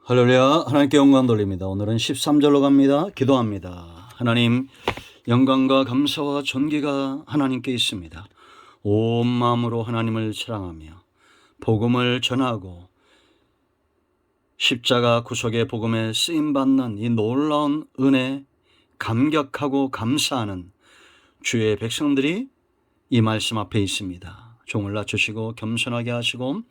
할렐루야. 하나님께 영광 돌립니다. 오늘은 13절로 갑니다. 기도합니다. 하나님, 영광과 감사와 존귀가 하나님께 있습니다. 온 마음으로 하나님을 사랑하며 복음을 전하고 십자가 구속의 복음에 쓰임받는 이 놀라운 은혜, 감격하고 감사하는 주의 백성들이 이 말씀 앞에 있습니다. 종을 낮추시고 겸손하게 하시고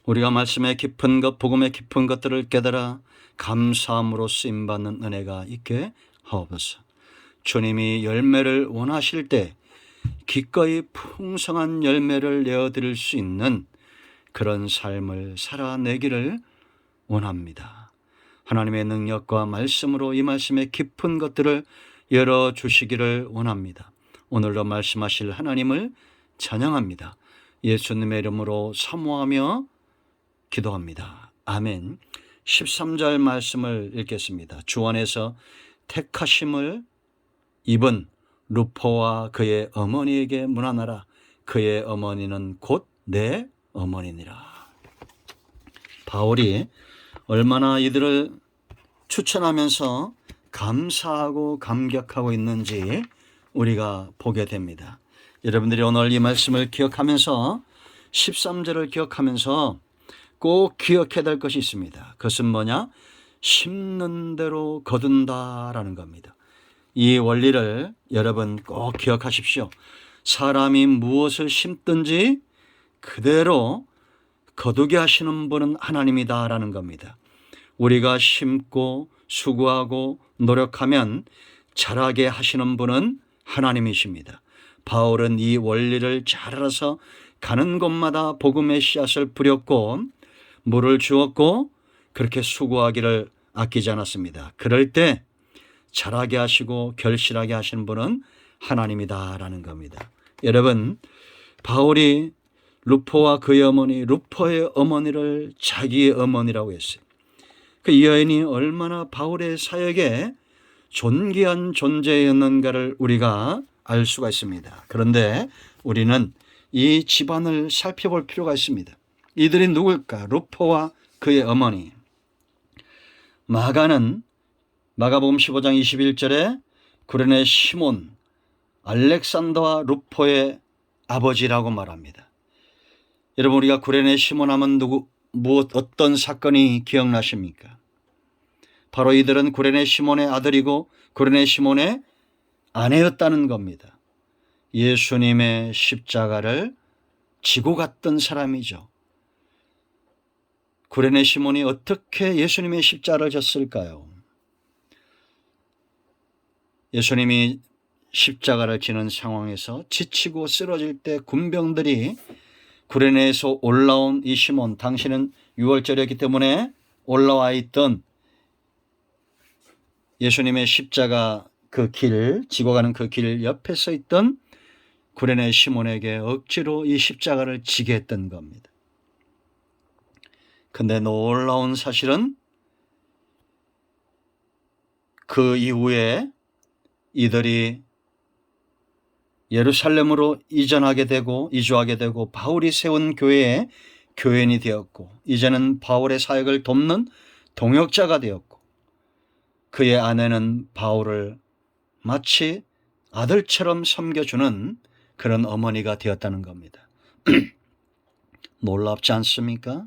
우리가 말씀의 깊은 것, 복음의 깊은 것들을 깨달아 감사함으로 쓰임받는 은혜가 있게 하옵소서. 주님이 열매를 원하실 때 기꺼이 풍성한 열매를 내어드릴 수 있는 그런 삶을 살아내기를 원합니다. 하나님의 능력과 말씀으로 이 말씀의 깊은 것들을 열어주시기를 원합니다. 오늘도 말씀하실 하나님을 찬양합니다. 예수님의 이름으로 사모하며 기도합니다. 아멘. 13절 말씀을 읽겠습니다. 주 안에서 택하심을 입은 루포와 그의 어머니에게 문안하라. 그의 어머니는 곧 내 어머니니라. 바울이 얼마나 이들을 추천하면서 감사하고 감격하고 있는지 우리가 보게 됩니다. 여러분들이 오늘 이 말씀을 기억하면서 13절을 기억하면서 꼭 기억해야 될 것이 있습니다. 그것은 뭐냐? 심는 대로 거둔다라는 겁니다. 이 원리를 여러분 꼭 기억하십시오. 사람이 무엇을 심든지 그대로 거두게 하시는 분은 하나님이다라는 겁니다. 우리가 심고 수고하고 노력하면 자라게 하시는 분은 하나님이십니다. 바울은 이 원리를 잘 알아서 가는 곳마다 복음의 씨앗을 뿌렸고 물을 주었고 그렇게 수고하기를 아끼지 않았습니다. 그럴 때 자라게 하시고 결실하게 하시는 분은 하나님이다라는 겁니다. 여러분, 바울이 루포와 그의 어머니, 루포의 어머니를 자기의 어머니라고 했어요. 그 여인이 얼마나 바울의 사역에 존귀한 존재였는가를 우리가 알 수가 있습니다. 그런데 우리는 이 집안을 살펴볼 필요가 있습니다. 이들이 누굴까? 루포와 그의 어머니. 마가는 마가복음 15장 21절에 구레네 시몬, 알렉산더와 루포의 아버지라고 말합니다. 여러분, 우리가 구레네 시몬 하면 어떤 사건이 기억나십니까? 바로 이들은 구레네 시몬의 아들이고 구레네 시몬의 아내였다는 겁니다. 예수님의 십자가를 지고 갔던 사람이죠. 구레네 시몬이 어떻게 예수님의 십자가를 졌을까요? 예수님이 십자가를 지는 상황에서 지치고 쓰러질 때 군병들이 구레네에서 올라온 이 시몬, 당신은 6월절이었기 때문에 올라와 있던 예수님의 십자가 그 길, 지고 가는 그 길 옆에 서 있던 구레네 시몬에게 억지로 이 십자가를 지게 했던 겁니다. 근데 놀라운 사실은 그 이후에 이들이 예루살렘으로 이주하게 되고 바울이 세운 교회의 교인이 되었고 이제는 바울의 사역을 돕는 동역자가 되었고 그의 아내는 바울을 마치 아들처럼 섬겨주는 그런 어머니가 되었다는 겁니다. 놀랍지 않습니까?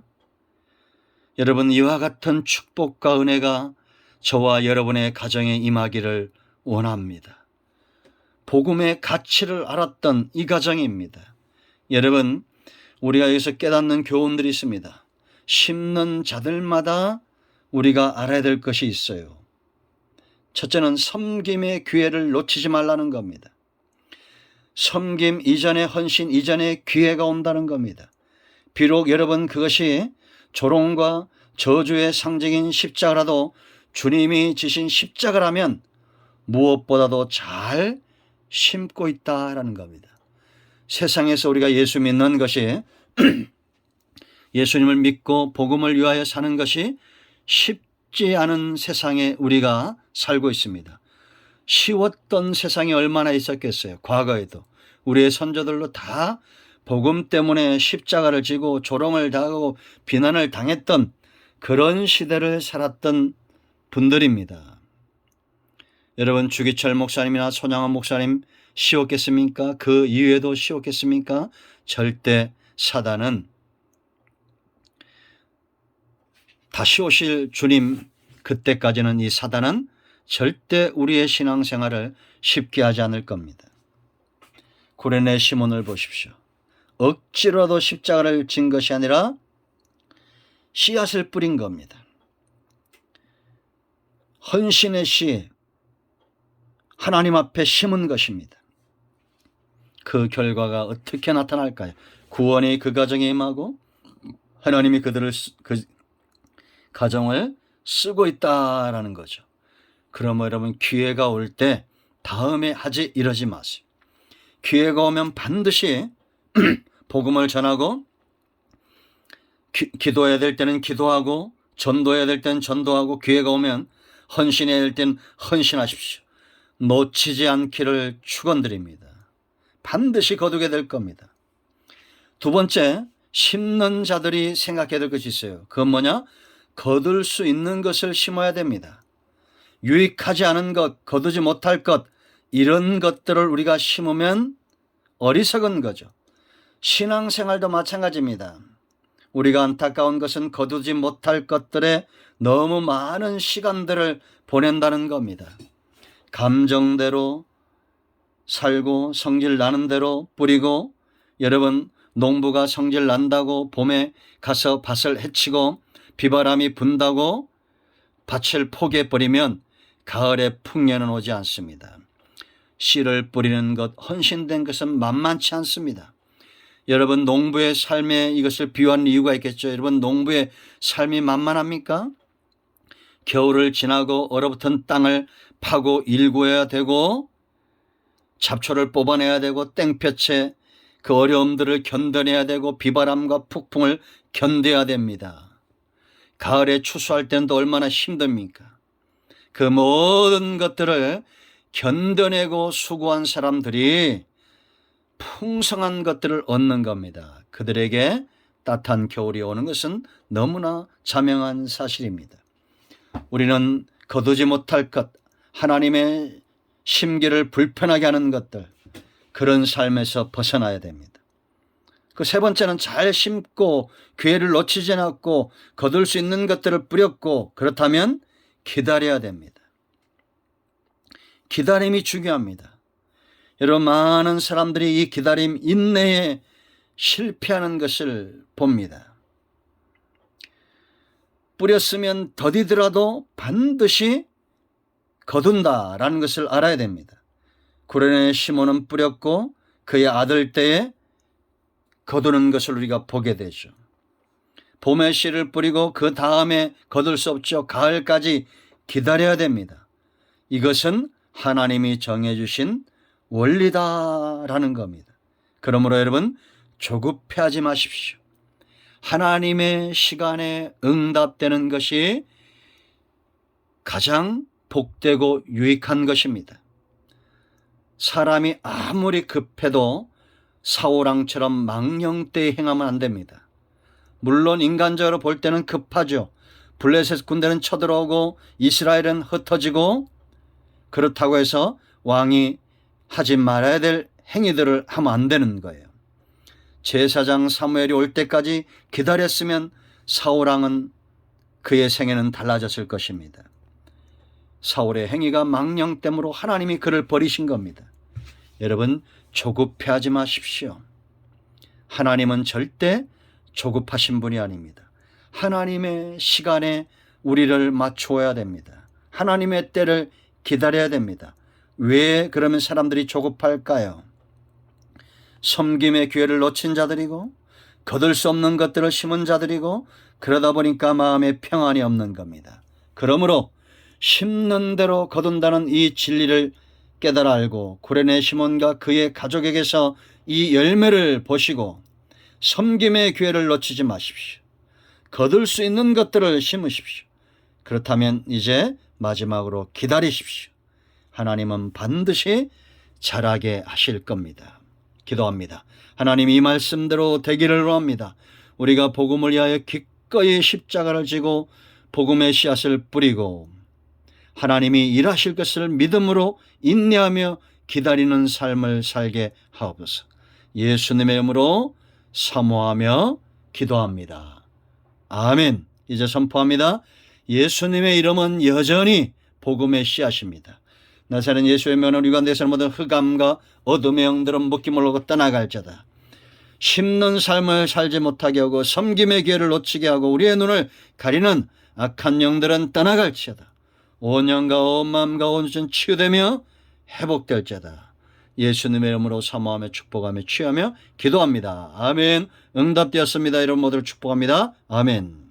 여러분, 이와 같은 축복과 은혜가 저와 여러분의 가정에 임하기를 원합니다. 복음의 가치를 알았던 이 가정입니다. 여러분, 우리가 여기서 깨닫는 교훈들이 있습니다. 심는 자들마다 우리가 알아야 될 것이 있어요. 첫째는 섬김의 기회를 놓치지 말라는 겁니다. 섬김 이전에 헌신 이전에 기회가 온다는 겁니다. 비록 여러분 그것이 조롱과 저주의 상징인 십자가라도 주님이 지신 십자가라면 무엇보다도 잘 심고 있다라는 겁니다. 세상에서 우리가 예수 믿는 것이 예수님을 믿고 복음을 위하여 사는 것이 쉽지 않은 세상에 우리가 살고 있습니다. 쉬웠던 세상이 얼마나 있었겠어요. 과거에도 우리의 선조들로 다 복음 때문에 십자가를 지고 조롱을 당하고 비난을 당했던 그런 시대를 살았던 분들입니다. 여러분, 주기철 목사님이나 손양원 목사님 쉬웠겠습니까? 그 이후에도 쉬웠겠습니까? 절대 사단은, 다시 오실 주님 그때까지는 이 사단은 절대 우리의 신앙생활을 쉽게 하지 않을 겁니다. 구레네 시몬을 보십시오. 억지로도 십자가를 진 것이 아니라 씨앗을 뿌린 겁니다. 헌신의 씨, 하나님 앞에 심은 것입니다. 그 결과가 어떻게 나타날까요? 구원이 그 가정에 임하고 하나님이 그들을 그 가정을 쓰고 있다라는 거죠. 그러면 여러분, 기회가 올 때 다음에 하지 이러지 마세요. 기회가 오면 반드시 복음을 전하고, 기도해야 될 때는 기도하고, 전도해야 될 때는 전도하고, 기회가 오면 헌신해야 될 때는 헌신하십시오. 놓치지 않기를 축원드립니다. 반드시 거두게 될 겁니다. 두 번째, 심는 자들이 생각해야 될 것이 있어요. 그건 뭐냐? 거둘 수 있는 것을 심어야 됩니다. 유익하지 않은 것, 거두지 못할 것, 이런 것들을 우리가 심으면 어리석은 거죠. 신앙생활도 마찬가지입니다. 우리가 안타까운 것은 거두지 못할 것들에 너무 많은 시간들을 보낸다는 겁니다. 감정대로 살고 성질 나는 대로 뿌리고, 여러분, 농부가 성질 난다고 봄에 가서 밭을 해치고 비바람이 분다고 밭을 포개버리면 가을에 풍년은 오지 않습니다. 씨를 뿌리는 것, 헌신된 것은 만만치 않습니다. 여러분, 농부의 삶에 이것을 비유한 이유가 있겠죠. 여러분, 농부의 삶이 만만합니까? 겨울을 지나고 얼어붙은 땅을 파고 일구어야 되고, 잡초를 뽑아내야 되고, 땡볕에 그 어려움들을 견뎌내야 되고, 비바람과 폭풍을 견뎌야 됩니다. 가을에 추수할 때는 또 얼마나 힘듭니까? 그 모든 것들을 견뎌내고 수고한 사람들이 풍성한 것들을 얻는 겁니다. 그들에게 따뜻한 겨울이 오는 것은 너무나 자명한 사실입니다. 우리는 거두지 못할 것, 하나님의 심기를 불편하게 하는 것들, 그런 삶에서 벗어나야 됩니다. 그 세 번째는 잘 심고 기회를 놓치지 않았고 거둘 수 있는 것들을 뿌렸고, 그렇다면 기다려야 됩니다. 기다림이 중요합니다. 여러분, 많은 사람들이 이 기다림, 인내에 실패하는 것을 봅니다. 뿌렸으면 더디더라도 반드시 거둔다라는 것을 알아야 됩니다. 구레네 시몬은 뿌렸고 그의 아들 때에 거두는 것을 우리가 보게 되죠. 봄에 씨를 뿌리고 그 다음에 거둘 수 없죠. 가을까지 기다려야 됩니다. 이것은 하나님이 정해주신 원리다라는 겁니다. 그러므로 여러분, 조급해하지 마십시오. 하나님의 시간에 응답되는 것이 가장 복되고 유익한 것입니다. 사람이 아무리 급해도 사울왕처럼 망령되이 행하면 안 됩니다. 물론 인간적으로 볼 때는 급하죠. 블레셋 군대는 쳐들어오고 이스라엘은 흩어지고, 그렇다고 해서 왕이 하지 말아야 될 행위들을 하면 안 되는 거예요. 제사장 사무엘이 올 때까지 기다렸으면 사울왕은 그의 생애는 달라졌을 것입니다. 사울의 행위가 망령됨으로 하나님이 그를 버리신 겁니다. 여러분, 조급해하지 마십시오. 하나님은 절대 조급하신 분이 아닙니다. 하나님의 시간에 우리를 맞추어야 됩니다. 하나님의 때를 기다려야 됩니다. 왜 그러면 사람들이 조급할까요? 섬김의 기회를 놓친 자들이고 거둘 수 없는 것들을 심은 자들이고, 그러다 보니까 마음에 평안이 없는 겁니다. 그러므로 심는 대로 거둔다는 이 진리를 깨달아 알고 구레네 시몬과 그의 가족에게서 이 열매를 보시고 섬김의 기회를 놓치지 마십시오. 거둘 수 있는 것들을 심으십시오. 그렇다면 이제 마지막으로 기다리십시오. 하나님은 반드시 자라게 하실 겁니다. 기도합니다. 하나님, 이 말씀대로 되기를 원합니다. 우리가 복음을 위하여 기꺼이 십자가를 지고 복음의 씨앗을 뿌리고 하나님이 일하실 것을 믿음으로 인내하며 기다리는 삶을 살게 하옵소서. 예수님의 이름으로 사모하며 기도합니다. 아멘. 이제 선포합니다. 예수님의 이름은 여전히 복음의 씨앗입니다. 나사렛 예수의 명으로 유관되어서는 모든 흑암과 어둠의 영들은 묶임을 얻고 떠나갈지어다. 심는 삶을 살지 못하게 하고 섬김의 기회를 놓치게 하고 우리의 눈을 가리는 악한 영들은 떠나갈지어다. 온 영과 온 마음과 온 정신 치유되며 회복될지어다. 예수님의 이름으로 사모하며 축복하며 취하며 기도합니다. 아멘. 응답되었습니다. 이런 모두를 축복합니다. 아멘.